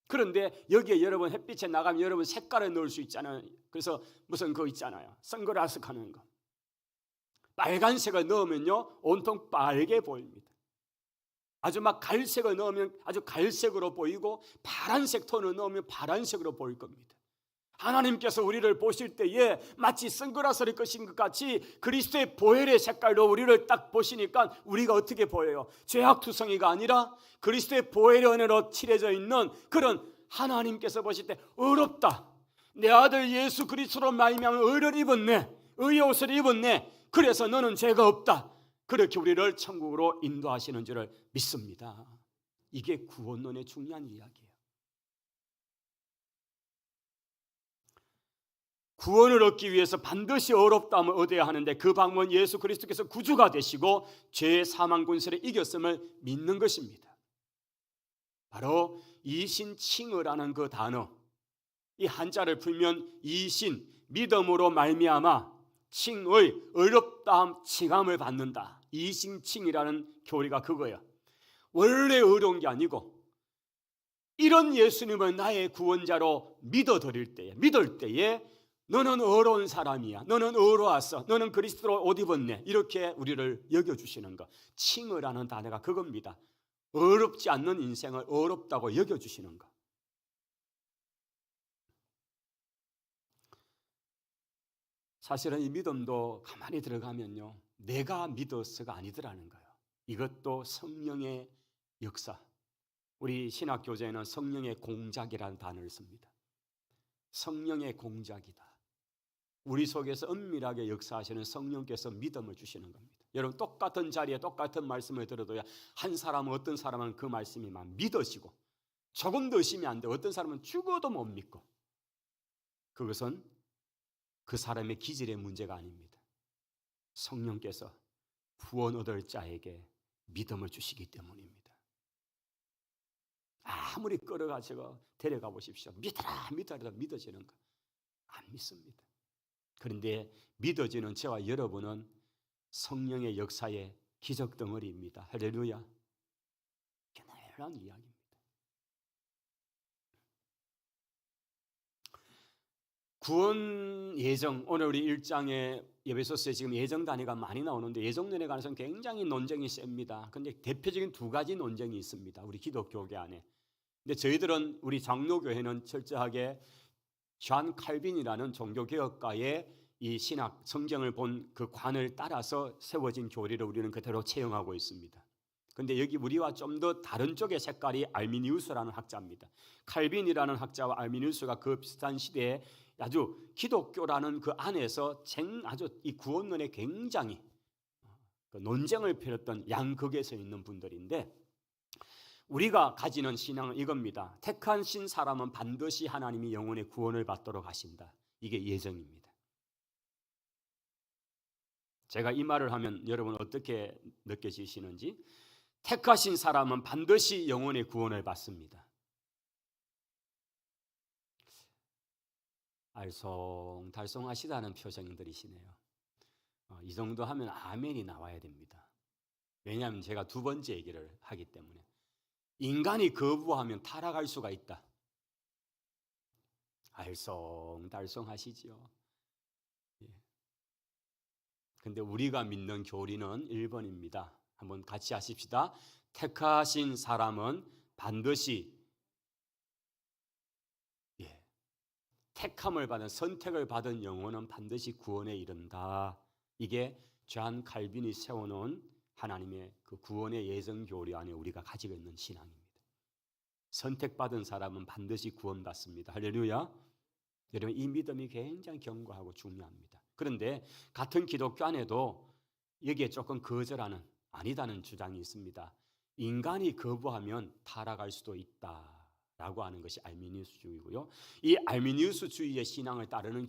그런데 여기에 여러분 햇빛에 나가면 여러분 색깔을 넣을 수 있잖아요. 그래서 무슨 거 있잖아요. 선글라스 하는 거. 빨간색을 넣으면요 온통 빨개 보입니다. 아주 막 갈색을 넣으면 아주 갈색으로 보이고 파란색 톤을 넣으면 파란색으로 보일 겁니다. 하나님께서 우리를 보실 때에 마치 선글라스를 끼신 것 같이 그리스도의 보혈의 색깔로 우리를 딱 보시니까 우리가 어떻게 보여요? 죄악투성이가 아니라 그리스도의 보혈의 은혜로 칠해져 있는 그런 하나님께서 보실 때 어렵다. 내 아들 예수 그리스도로 말미암아 의를 입었네. 의의 옷을 입었네. 그래서 너는 죄가 없다. 그렇게 우리를 천국으로 인도하시는 줄을 믿습니다. 이게 구원론의 중요한 이야기예요. 구원을 얻기 위해서 반드시 어렵다함을 얻어야 하는데 그 방법은 예수 그리스도께서 구주가 되시고 죄의 사망 권세를 이겼음을 믿는 것입니다. 바로 이신칭의라는 그 단어, 이 한자를 풀면 이신, 믿음으로 말미암아 칭의, 어렵다함, 칭함을 받는다. 이신칭이라는 교리가 그거예요. 원래 어려운 게 아니고 이런 예수님을 나의 구원자로 믿을 때에 너는 어려운 사람이야. 너는 어려웠어. 너는 그리스도로 옷 입었네. 이렇게 우리를 여겨주시는 것. 칭의라는 단어가 그겁니다. 어렵지 않는 인생을 어렵다고 여겨주시는 것. 사실은 이 믿음도 가만히 들어가면요 내가 믿어서가 아니더라는 거예요. 이것도 성령의 역사. 우리 신학교재에는 성령의 공작이라는 단어를 씁니다. 성령의 공작이다. 우리 속에서 은밀하게 역사하시는 성령께서 믿음을 주시는 겁니다. 여러분, 똑같은 자리에 똑같은 말씀을 들어도요 한 사람은 어떤 사람은 그 말씀이 막 믿어지고 조금도 의심이 안 돼. 어떤 사람은 죽어도 못 믿고. 그것은 그 사람의 기질의 문제가 아닙니다. 성령께서 구원 얻을 자에게 믿음을 주시기 때문입니다. 아무리 끌어가지고 데려가 보십시오. 믿어라 믿어라 믿어지는 거 안 믿습니다. 그런데 믿어지는 저와 여러분은 성령의 역사에 기적 덩어리입니다. 할렐루야. gener한 이야기입니다. 구원 예정, 오늘 우리 1장에 에베소서에 지금 예정 단위가 많이 나오는데 예정론에 관해서는 굉장히 논쟁이 셉니다. 근데 대표적인 두 가지 논쟁이 있습니다. 우리 기독교계 안에. 근데 저희들은 우리 장로교회는 철저하게 존 칼빈이라는 종교개혁가의 이 신학 성경을 본 그 관을 따라서 세워진 교리를 우리는 그대로 채용하고 있습니다. 근데 여기 우리와 좀 더 다른 쪽의 색깔이 알미니우스라는 학자입니다. 칼빈이라는 학자와 알미니우스가 그 비슷한 시대에 아주 기독교라는 그 안에서 아주 이 구원론에 굉장히 논쟁을 펼쳤던 양극에 서 있는 분들인데, 우리가 가지는 신앙은 이겁니다. 택하신 사람은 반드시 하나님이 영혼의 구원을 받도록 하신다. 이게 예정입니다. 제가 이 말을 하면 여러분 어떻게 느껴지시는지, 택하신 사람은 반드시 영혼의 구원을 받습니다. 알쏭달쏭하시다는 표정들이시네요. 이 정도 하면 아멘이 나와야 됩니다. 왜냐하면 제가 두 번째 얘기를 하기 때문에. 인간이 거부하면 타락할 수가 있다. 알쏭달쏭하시지요. 근데 우리가 믿는 교리는 1번입니다. 한번 같이 하십시다. 택하신 사람은 반드시 택함을 받은, 선택을 받은 영혼은 반드시 구원에 이른다. 이게 존 칼빈이 세워놓은 하나님의 그 구원의 예정 교리 안에 우리가 가지고 있는 신앙입니다. 선택받은 사람은 반드시 구원받습니다. 할렐루야. 여러분, 이 믿음이 굉장히 견고하고 중요합니다. 그런데 같은 기독교 안에도 여기에 조금 거절하는, 아니다는 주장이 있습니다. 인간이 거부하면 타락할 수도 있다라고 하는 것이 알미니우스주의고요. 이 알미니우스주의의 신앙을 따르는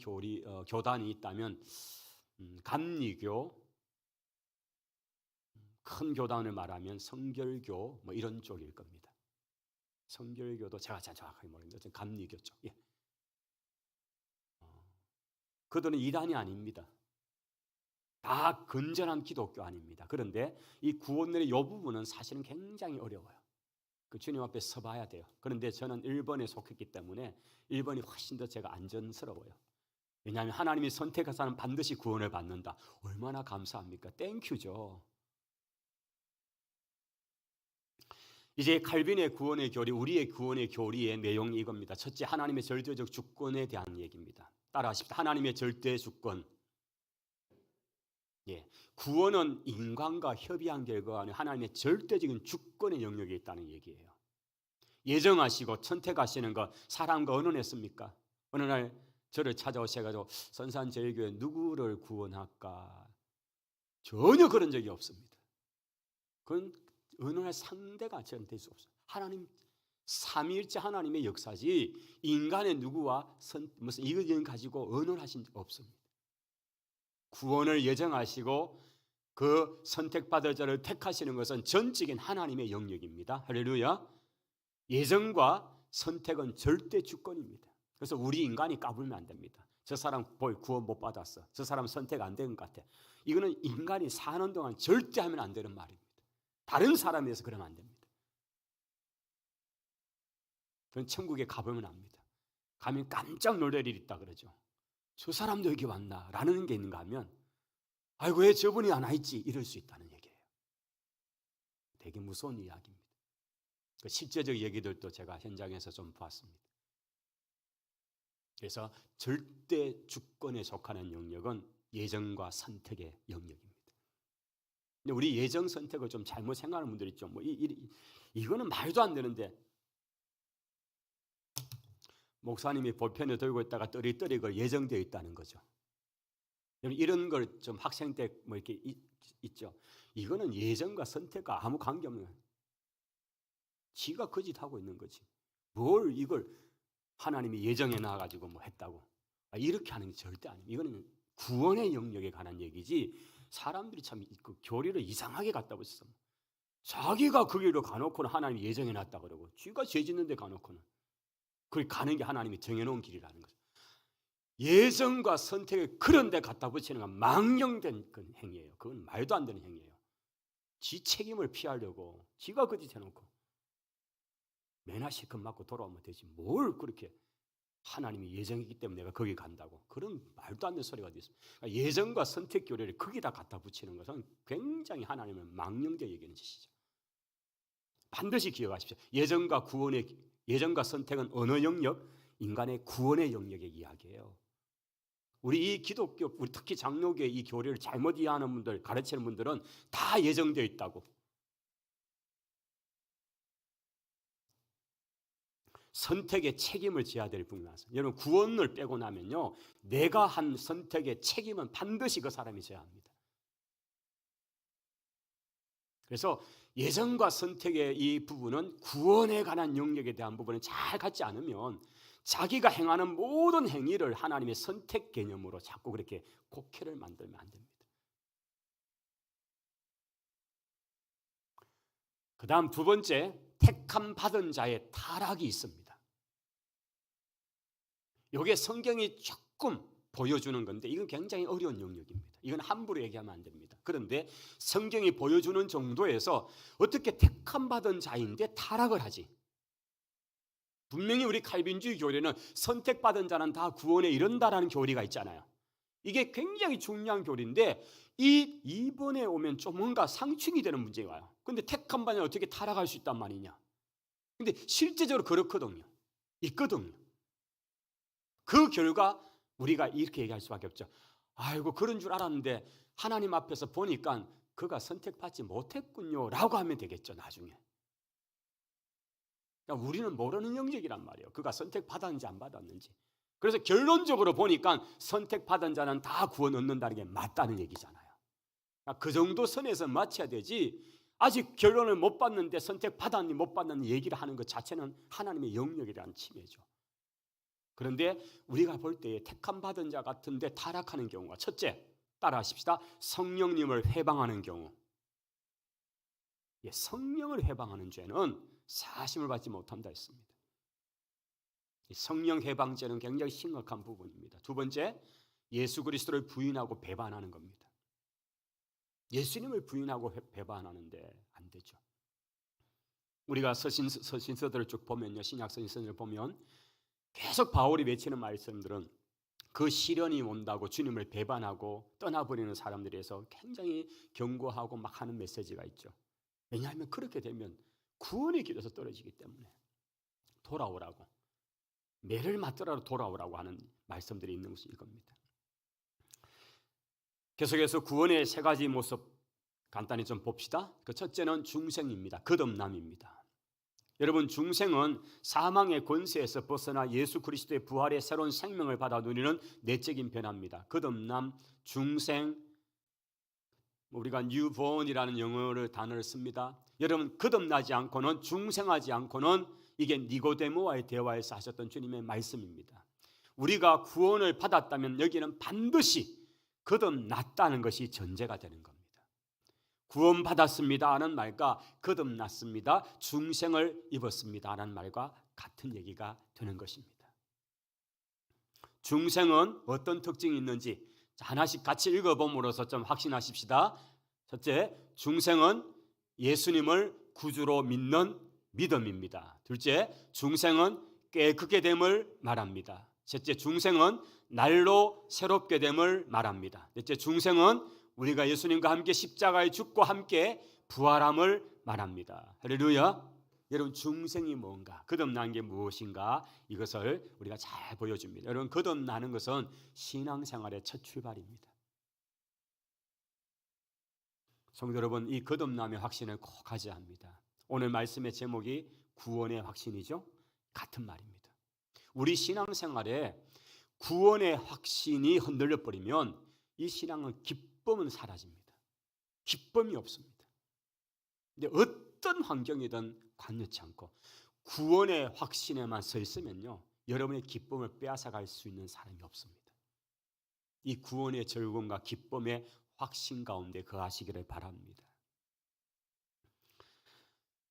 교단이 있다면 감리교, 큰 교단을 말하면 성결교 뭐 이런 쪽일 겁니다. 성결교도 제가 잘 정확하게 모르겠는데 감리교 쪽. 그들은 이단이 아닙니다. 다 건전한 기독교 아닙니다. 그런데 이 구원론의 이 부분은 사실은 굉장히 어려워요. 그 주님 앞에 서봐야 돼요. 그런데 저는 1번에 속했기 때문에 1번이 훨씬 더 제가 안전스러워요. 왜냐하면 하나님이 선택한 사람은 반드시 구원을 받는다. 얼마나 감사합니까? 땡큐죠. 이제 칼빈의 구원의 교리, 우리의 구원의 교리의 내용이 이겁니다. 첫째, 하나님의 절대적 주권에 대한 얘기입니다. 따라하십시오. 하나님의 절대 주권. 구원은 인간과 협의한 결과 안에 하나님의 절대적인 주권의 영역에 있다는 얘기예요. 예정하시고 선택하시는 것, 사람과 언언했습니까? 어느 날 저를 찾아오셔가지고 선산제일교회 누구를 구원할까? 전혀 그런 적이 없습니다. 그건 어느 날 상대가 저는 될 수 없어요. 하나님, 삼위일체 하나님의 역사지 인간의 누구와 무슨 이걸 가지고 언언하신 적 없습니다. 구원을 예정하시고 그 선택받을 자를 택하시는 것은 전적인 하나님의 영역입니다. 할렐루야. 예정과 선택은 절대 주권입니다. 그래서 우리 인간이 까불면 안 됩니다. 저 사람 구원 못 받았어. 저 사람 선택 안 된 것 같아. 이거는 인간이 사는 동안 절대 하면 안 되는 말입니다. 다른 사람에 대해서 그러면 안 됩니다. 그건 천국에 가보면 압니다. 가면 깜짝 놀랄 일이 있다 그러죠. 저 사람도 여기 왔나? 라는 게 있는가 하면 아이고 왜 저분이 안 와있지? 이럴 수 있다는 얘기예요. 되게 무서운 이야기입니다. 그 실제적 얘기들도 제가 현장에서 좀 보았습니다. 그래서 절대 주권에 속하는 영역은 예정과 선택의 영역입니다. 근데 우리 예정 선택을 좀 잘못 생각하는 분들이 있죠. 이거는 말도 안 되는데, 목사님이 볼펜을 들고 있다가 떠리떠리 그 예정되어 있다는 거죠. 이런 걸 좀 학생 때 뭐 이렇게 있죠. 이거는 예정과 선택과 아무 관계없는 거예요. 지가 거짓하고 있는 거지. 뭘 이걸 하나님이 예정해 놔가지고 뭐 했다고. 이렇게 하는 게 절대 아닙니다. 이거는 구원의 영역에 관한 얘기지. 사람들이 참 그 교리를 이상하게 갖다 붙였어. 자기가 그 길로 가놓고는 하나님이 예정해 놨다 그러고, 쥐가 죄 짓는 데 가놓고는 그걸 가는 게 하나님이 정해놓은 길이라는 거죠. 예정과 선택을 그런 데 갖다 붙이는 건 망령된 그 행위예요. 그건 말도 안 되는 행위예요. 지 책임을 피하려고 지가 거짓 해놓고 매나 실컷 맞고 돌아오면 되지 뭘 그렇게 하나님이 예정이기 때문에 내가 거기 간다고 그런 말도 안 되는 소리가 어디 있습니까? 그러니까 예정과 선택 교례를 거기다 갖다 붙이는 것은 굉장히 하나님을 망령되게 여기는 짓이죠. 반드시 기억하십시오. 예정과 선택은 어느 영역? 인간의 구원의 영역의 이야기예요. 우리 이 기독교, 우리 특히 장로교의 이 교리를 잘못 이해하는 분들, 가르치는 분들은 다 예정되어 있다고. 선택의 책임을 져야 될 분이라서 여러분 구원을 빼고 나면요 내가 한 선택의 책임은 반드시 그 사람이 져야 합니다. 그래서 예정과 선택의 이 부분은 구원에 관한 영역에 대한 부분은 잘 갖지 않으면 자기가 행하는 모든 행위를 하나님의 선택 개념으로 자꾸 그렇게 곡해를 만들면 안 됩니다. 그 다음 두 번째, 택함 받은 자의 타락이 있습니다. 이게 성경이 조금 보여주는 건데 이건 굉장히 어려운 영역입니다. 이건 함부로 얘기하면 안 됩니다. 그런데 성경이 보여주는 정도에서 어떻게 택함 받은 자인데 타락을 하지? 분명히 우리 칼빈주의 교리는 선택받은 자는 다 구원에 이른다라는 교리가 있잖아요. 이게 굉장히 중요한 교리인데 이번에 오면 좀 뭔가 상충이 되는 문제가 와요. 근데 택함 받은 자는 어떻게 타락할 수 있단 말이냐? 근데 실제적으로 그렇거든요. 있거든요. 그 결과 우리가 이렇게 얘기할 수밖에 없죠. 아이고 그런 줄 알았는데 하나님 앞에서 보니까 그가 선택받지 못했군요 라고 하면 되겠죠. 나중에 그러니까 우리는 모르는 영역이란 말이에요. 그가 선택받았는지 안 받았는지. 그래서 결론적으로 보니까 선택받은 자는 다 구원 얻는다는 게 맞다는 얘기잖아요. 그러니까 그 정도 선에서 맞춰야 되지 아직 결론을 못 받는데 선택받았니 못 받았니 얘기를 하는 것 자체는 하나님의 영역이라는 침해죠. 그런데 우리가 볼 때 택함 받은 자 같은데 타락하는 경우가 첫째, 따라하십시다. 성령님을 회방하는 경우. 성령을 회방하는 죄는 사심을 받지 못한다 했습니다. 성령 회방죄는 굉장히 심각한 부분입니다. 두 번째, 예수 그리스도를 부인하고 배반하는 겁니다. 예수님을 부인하고 배반하는데 안 되죠. 우리가 서신서들을 쭉 보면요, 신약 서신서를 보면 계속 바울이 외치는 말씀들은 그 시련이 온다고 주님을 배반하고 떠나버리는 사람들에서 굉장히 경고하고 막 하는 메시지가 있죠. 왜냐하면 그렇게 되면 구원의 길에서 떨어지기 때문에 돌아오라고, 매를 맞더라도 돌아오라고 하는 말씀들이 있는 것이 이겁니다. 계속해서 구원의 세 가지 모습 간단히 좀 봅시다. 그 첫째는 중생입니다. 거듭남입니다. 여러분 중생은 사망의 권세에서 벗어나 예수 그리스도의 부활의 새로운 생명을 받아 누리는 내적인 변화입니다. 거듭남, 중생, 우리가 뉴본이라는 영어를 단어를 씁니다. 여러분 거듭나지 않고는 중생하지 않고는 이게 니고데모와의 대화에서 하셨던 주님의 말씀입니다. 우리가 구원을 받았다면 여기는 반드시 거듭났다는 것이 전제가 되는 겁니다. 구원받았습니다 하는 말과 거듭났습니다, 중생을 입었습니다 하는 말과 같은 얘기가 되는 것입니다. 중생은 어떤 특징이 있는지 하나씩 같이 읽어봄으로써 좀 확신하십시다. 첫째, 중생은 예수님을 구주로 믿는 믿음입니다. 둘째, 중생은 깨끗게 됨을 말합니다. 셋째, 중생은 날로 새롭게 됨을 말합니다. 넷째, 중생은 우리가 예수님과 함께 십자가에 죽고 함께 부활함을 말합니다. 할렐루야. 여러분 중생이 뭔가, 거듭난 게 무엇인가, 이것을 우리가 잘 보여줍니다. 여러분 거듭나는 것은 신앙생활의 첫 출발입니다. 성도 여러분, 이 거듭남의 확신을 꼭 가져야 합니다. 오늘 말씀의 제목이 구원의 확신이죠. 같은 말입니다. 우리 신앙생활에 구원의 확신이 흔들려 버리면 이 신앙은 기쁨은 사라집니다. 기쁨이 없습니다. 근데 어떤 환경이든 관여치 않고 구원의 확신에만 서 있으면요, 여러분의 기쁨을 빼앗아갈 수 있는 사람이 없습니다. 이 구원의 즐거움과 기쁨의 확신 가운데 거하시기를 바랍니다.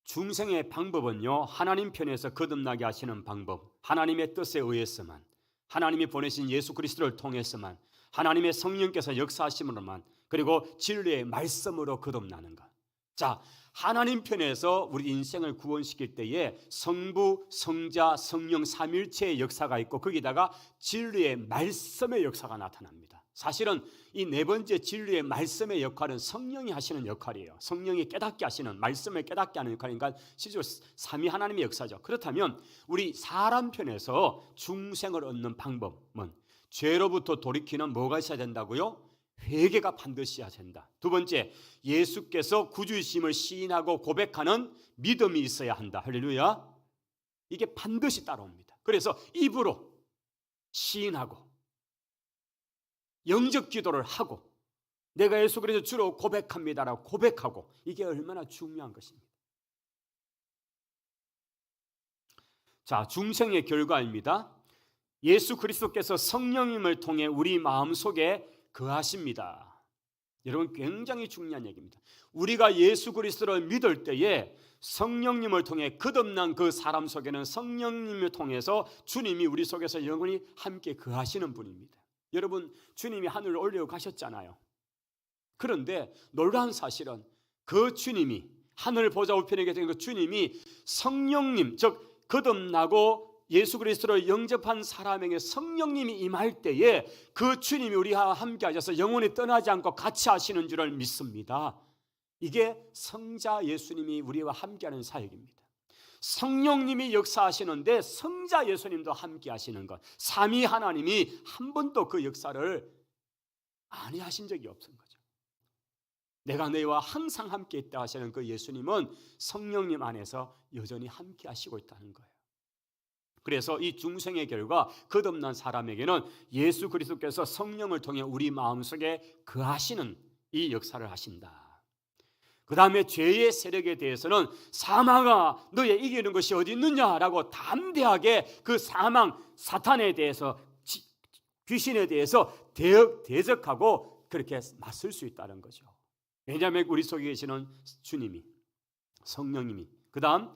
중생의 방법은요, 하나님 편에서 거듭나게 하시는 방법, 하나님의 뜻에 의해서만, 하나님이 보내신 예수 그리스도를 통해서만, 하나님의 성령께서 역사하심으로만, 그리고 진리의 말씀으로 거듭나는 것, 자, 하나님 편에서 우리 인생을 구원시킬 때에 성부, 성자, 성령 삼일체의 역사가 있고 거기다가 진리의 말씀의 역사가 나타납니다. 사실은 이 네 번째 진리의 말씀의 역할은 성령이 하시는 역할이에요. 성령이 깨닫게 하시는, 말씀을 깨닫게 하는 역할이니까 실제로 삼위 하나님의 역사죠. 그렇다면 우리 사람 편에서 중생을 얻는 방법은 죄로부터 돌이키는 뭐가 있어야 된다고요? 회개가 반드시 해야 된다. 두 번째, 예수께서 구주이심을 시인하고 고백하는 믿음이 있어야 한다. 할렐루야. 이게 반드시 따라옵니다. 그래서 입으로 시인하고 영적 기도를 하고 내가 예수 그리스도 주로 고백합니다라고 고백하고, 이게 얼마나 중요한 것입니다. 자, 중생의 결과입니다. 예수 그리스도께서 성령님을 통해 우리 마음속에 거하십니다. 여러분, 굉장히 중요한 얘기입니다. 우리가 예수 그리스도를 믿을 때에 성령님을 통해 거듭난 그 사람 속에는 성령님을 통해서 주님이 우리 속에서 영원히 함께 거하시는 분입니다. 여러분, 주님이 하늘을 올려가셨잖아요. 그런데 놀라운 사실은 그 주님이, 하늘 보좌 우편에 계신 그 주님이 성령님, 즉 거듭나고 예수 그리스도를 영접한 사람에게 성령님이 임할 때에 그 주님이 우리와 함께 하셔서 영원히 떠나지 않고 같이 하시는 줄을 믿습니다. 이게 성자 예수님이 우리와 함께하는 사역입니다. 성령님이 역사하시는데 성자 예수님도 함께 하시는 것, 삼위 하나님이 한 번도 그 역사를 안 하신 적이 없는 거죠. 내가 너희와 항상 함께 있다 하시는 그 예수님은 성령님 안에서 여전히 함께 하시고 있다는 거예요. 그래서 이 중생의 결과 거듭난 사람에게는 예수 그리스도께서 성령을 통해 우리 마음속에 거하시는 이 역사를 하신다. 그 다음에 죄의 세력에 대해서는 사망아 너의 이기는 것이 어디 있느냐라고 담대하게 그 사망, 사탄에 대해서, 귀신에 대해서 대적하고 그렇게 맞설 수 있다는 거죠. 왜냐하면 우리 속에 계시는 주님이, 성령님이, 그 다음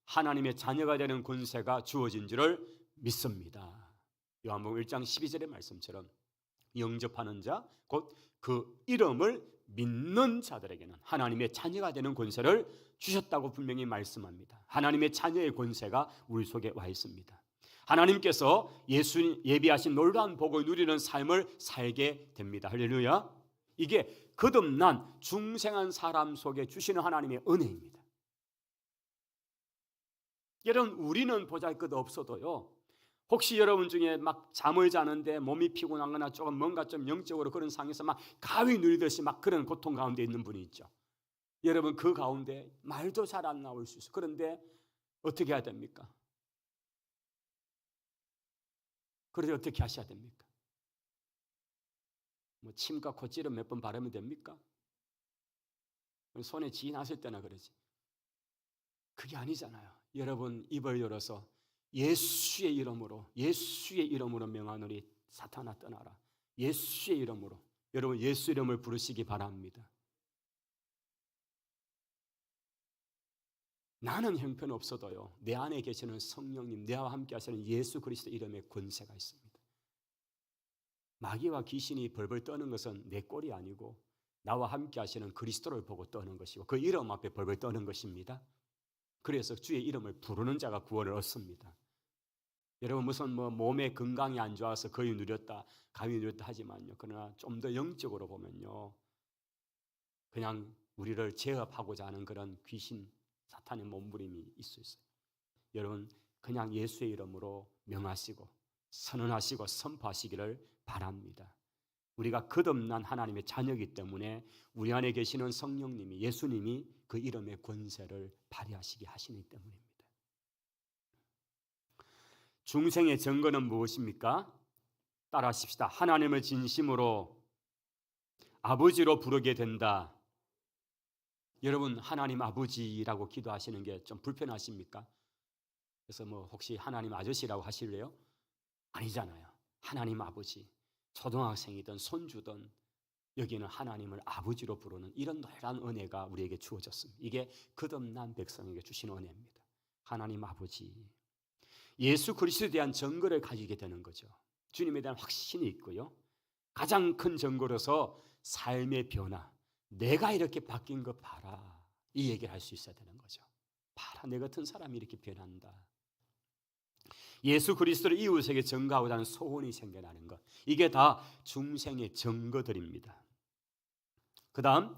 하나님의 자녀가 되는 권세가 주어진 줄을 믿습니다. 요한복음 1장 12절의 말씀처럼 영접하는 자, 곧 그 이름을 믿는 자들에게는 하나님의 자녀가 되는 권세를 주셨다고 분명히 말씀합니다. 하나님의 자녀의 권세가 우리 속에 와 있습니다. 하나님께서 예수 예비하신 놀라운 복을 누리는 삶을 살게 됩니다. 할렐루야. 이게 거듭난 중생한 사람 속에 주시는 하나님의 은혜입니다. 여러분, 우리는 보잘것 없어도요, 혹시 여러분 중에 막 잠을 자는데 몸이 피곤하거나 조금 뭔가 좀 영적으로 그런 상황에서 막 가위 누리듯이 막 그런 고통 가운데 있는 분이 있죠. 여러분, 그 가운데 말도 잘 안 나올 수 있어요. 그런데 어떻게 해야 됩니까? 그래서 어떻게 하셔야 됩니까? 뭐 침과 콧찌름 몇 번 바르면 됩니까? 손에 쥐 났을 때나 그러지. 그게 아니잖아요. 여러분, 입을 열어서 예수의 이름으로 명하노니 사탄아 떠나라. 예수의 이름으로, 여러분 예수 이름을 부르시기 바랍니다. 나는 형편없어도요, 내 안에 계시는 성령님, 내와 함께 하시는 예수 그리스도 이름의 권세가 있습니다. 마귀와 귀신이 벌벌 떠는 것은 내 꼴이 아니고 나와 함께 하시는 그리스도를 보고 떠는 것이고 그 이름 앞에 벌벌 떠는 것입니다. 그래서 주의 이름을 부르는 자가 구원을 얻습니다. 여러분, 무슨 몸에 건강이 안 좋아서 거의 누렸다, 가위 누렸다 하지만요, 그러나 좀 더 영적으로 보면요, 그냥 우리를 제압하고자 하는 그런 귀신, 사탄의 몸부림이 있어요. 여러분, 그냥 예수의 이름으로 명하시고 선언하시고 선포하시기를 바랍니다. 우리가 거듭난 하나님의 자녀이기 때문에 우리 안에 계시는 성령님이, 예수님이 그 이름의 권세를 발휘하시게 하시기 때문입니다. 중생의 증거는 무엇입니까? 따라하십시다. 하나님을 진심으로 아버지로 부르게 된다. 여러분, 하나님 아버지라고 기도하시는 게 좀 불편하십니까? 그래서 혹시 하나님 아저씨라고 하실래요? 아니잖아요. 하나님 아버지, 초등학생이든 손주든 여기는 하나님을 아버지로 부르는 이런 놀라운 은혜가 우리에게 주어졌습니다. 이게 거듭난 백성에게 주신 은혜입니다. 하나님 아버지, 예수 그리스도에 대한 증거를 가지게 되는 거죠. 주님에 대한 확신이 있고요, 가장 큰 증거로서 삶의 변화, 내가 이렇게 바뀐 거 봐라, 이 얘기를 할 수 있어야 되는 거죠. 봐라, 내 같은 사람이 이렇게 변한다. 예수 그리스도를 이웃에게 증거하고자 하는 소원이 생겨나는 것, 이게 다 중생의 증거들입니다. 그 다음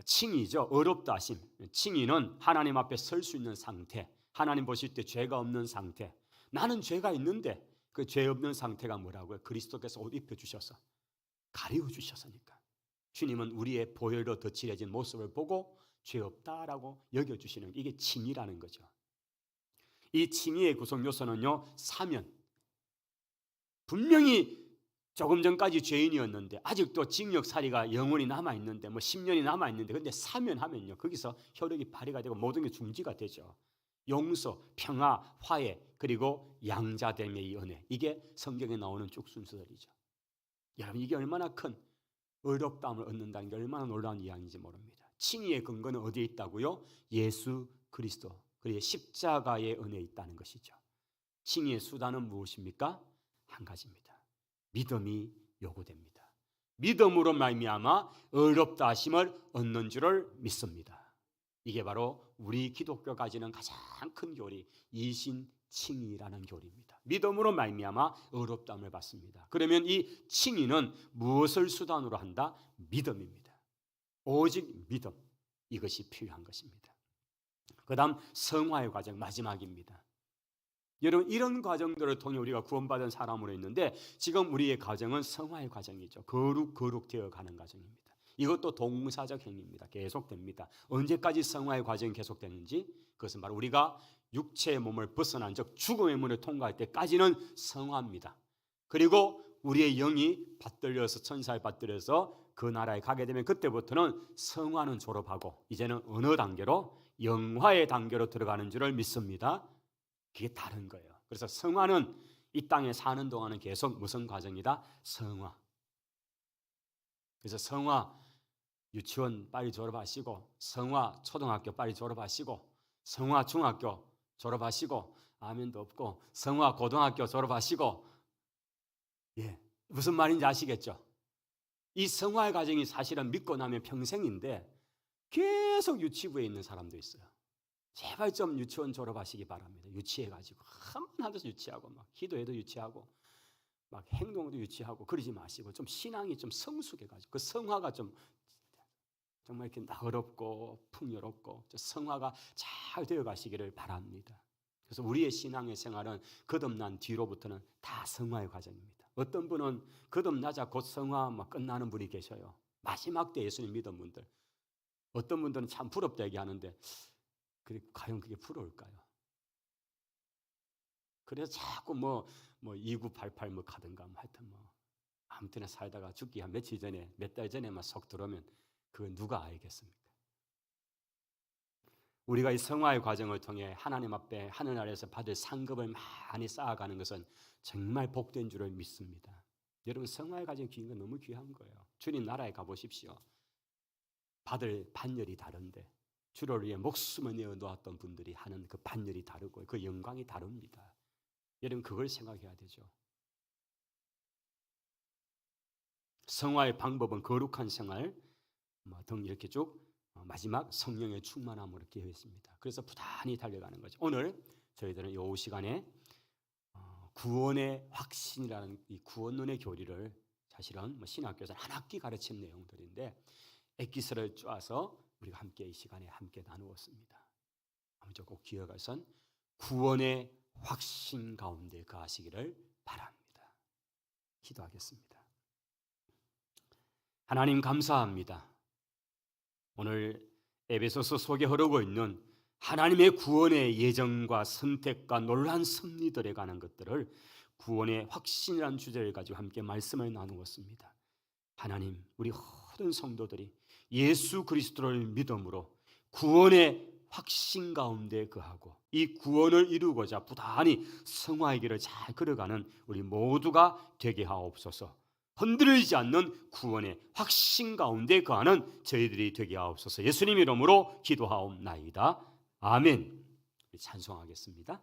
칭의죠. 의롭다 하심. 칭의는 하나님 앞에 설 수 있는 상태, 하나님 보실 때 죄가 없는 상태. 나는 죄가 있는데 그 죄 없는 상태가 뭐라고요? 그리스도께서 옷 입혀주셔서 가리워주셨으니까. 주님은 우리의 보혈로 덧칠해진 모습을 보고 죄 없다라고 여겨주시는, 이게 칭의라는 거죠. 이 칭의의 구성 요소는요, 사면. 분명히 조금 전까지 죄인이었는데 아직도 징역살이가 영원히 남아있는데 10년이 남아있는데, 근데 사면하면요, 거기서 혈육이 발휘가 되고 모든 게 중지가 되죠. 용서, 평화, 화해, 그리고 양자됨의 이 은혜, 이게 성경에 나오는 쭉 순서들이죠. 여러분, 이게 얼마나 큰 의롭다함을 얻는다는 게 얼마나 놀라운 이야기인지 모릅니다. 칭의의 근거는 어디에 있다고요? 예수 그리스도, 그리고 십자가의 은혜에 있다는 것이죠. 칭의의 수단은 무엇입니까? 한 가지입니다. 믿음이 요구됩니다. 믿음으로 말미암아 의롭다 하심을 얻는 줄을 믿습니다. 이게 바로 우리 기독교가 가지는 가장 큰 교리, 이신칭의라는 교리입니다. 믿음으로 말미암아 의롭다함을 받습니다. 그러면 이 칭의는 무엇을 수단으로 한다? 믿음입니다. 오직 믿음, 이것이 필요한 것입니다. 그 다음 성화의 과정, 마지막입니다. 여러분, 이런 과정들을 통해 우리가 구원받은 사람으로 있는데, 지금 우리의 과정은 성화의 과정이죠. 거룩되어 가는 과정입니다. 이것도 동사적 행위입니다. 계속됩니다. 언제까지 성화의 과정이 계속되는지, 그것은 바로 우리가 육체의 몸을 벗어난 적 죽음의 문을 통과할 때까지는 성화입니다. 그리고 우리의 영이 받들려서, 천사에 받들려서 그 나라에 가게 되면 그때부터는 성화는 졸업하고 이제는 어느 단계로? 영화의 단계로 들어가는 줄을 믿습니다. 그게 다른 거예요. 그래서 성화는 이 땅에 사는 동안은 계속 무슨 과정이다? 성화. 그래서 성화 유치원 빨리 졸업하시고, 성화 초등학교 빨리 졸업하시고, 성화 중학교 졸업하시고, 아멘도 없고, 성화 고등학교 졸업하시고, 무슨 말인지 아시겠죠? 이 성화의 과정이 사실은 믿고 나면 평생인데 계속 유치부에 있는 사람도 있어요. 제발 좀 유치원 졸업하시기 바랍니다. 유치해가지고 한번 하듯 유치하고, 막 기도해도 유치하고, 막 행동도 유치하고, 그러지 마시고 좀 신앙이 좀 성숙해가지고 그 성화가 좀 정말 이렇게 어렵고 풍요롭고 성화가 잘 되어가시기를 바랍니다. 그래서 우리의 신앙의 생활은 거듭난 뒤로부터는 다 성화의 과정입니다. 어떤 분은 거듭나자 곧 성화 막 끝나는 분이 계셔요. 마지막 때 예수님 믿은 분들. 어떤 분들은 참 부럽다 얘기하는데, 과연 그게 부러울까요? 그래서 자꾸 2988 가든가 하여튼 아무튼 살다가 죽기 한 며칠 전에, 몇 달 전에만 속 들어오면 그거 누가 알겠습니까? 우리가 이 성화의 과정을 통해 하나님 앞에 하늘나라에서 받을 상급을 많이 쌓아가는 것은 정말 복된 줄을 믿습니다. 여러분, 성화의 과정이 귀한 건 너무 귀한 거예요. 주님 나라에 가보십시오. 받을 반열이 다른데 주를 위해 목숨을 내어 놓았던 분들이 하는 그 반열이 다르고 그 영광이 다릅니다. 여러분, 그걸 생각해야 되죠. 성화의 방법은 거룩한 생활 등 이렇게 쭉 마지막 성령의 충만함으로 되어 있습니다. 그래서 부단히 달려가는 거죠. 오늘 저희들은 이 시간에 구원의 확신이라는 이 구원론의 교리를 사실은 신학교에서 한 학기 가르친 내용들인데 엑기스를 쪼아서 우리가 함께 이 시간에 함께 나누었습니다. 아무쪼 꼭 기억하선 구원의 확신 가운데 거하시기를 바랍니다. 기도하겠습니다. 하나님 감사합니다. 오늘 에베소서 속에 흐르고 있는 하나님의 구원의 예정과 선택과 놀라운 섭리들에 관한 것들을 구원의 확신이라는 주제를 가지고 함께 말씀을 나누었습니다. 하나님, 우리 모든 성도들이 예수 그리스도를 믿음으로 구원의 확신 가운데 거하고 이 구원을 이루고자 부단히 성화의 길을 잘 걸어가는 우리 모두가 되게 하옵소서. 흔들리지 않는 구원의 확신 가운데 거하는 저희들이 되게 하옵소서. 예수님 이름으로 기도하옵나이다. 아멘. 찬송하겠습니다.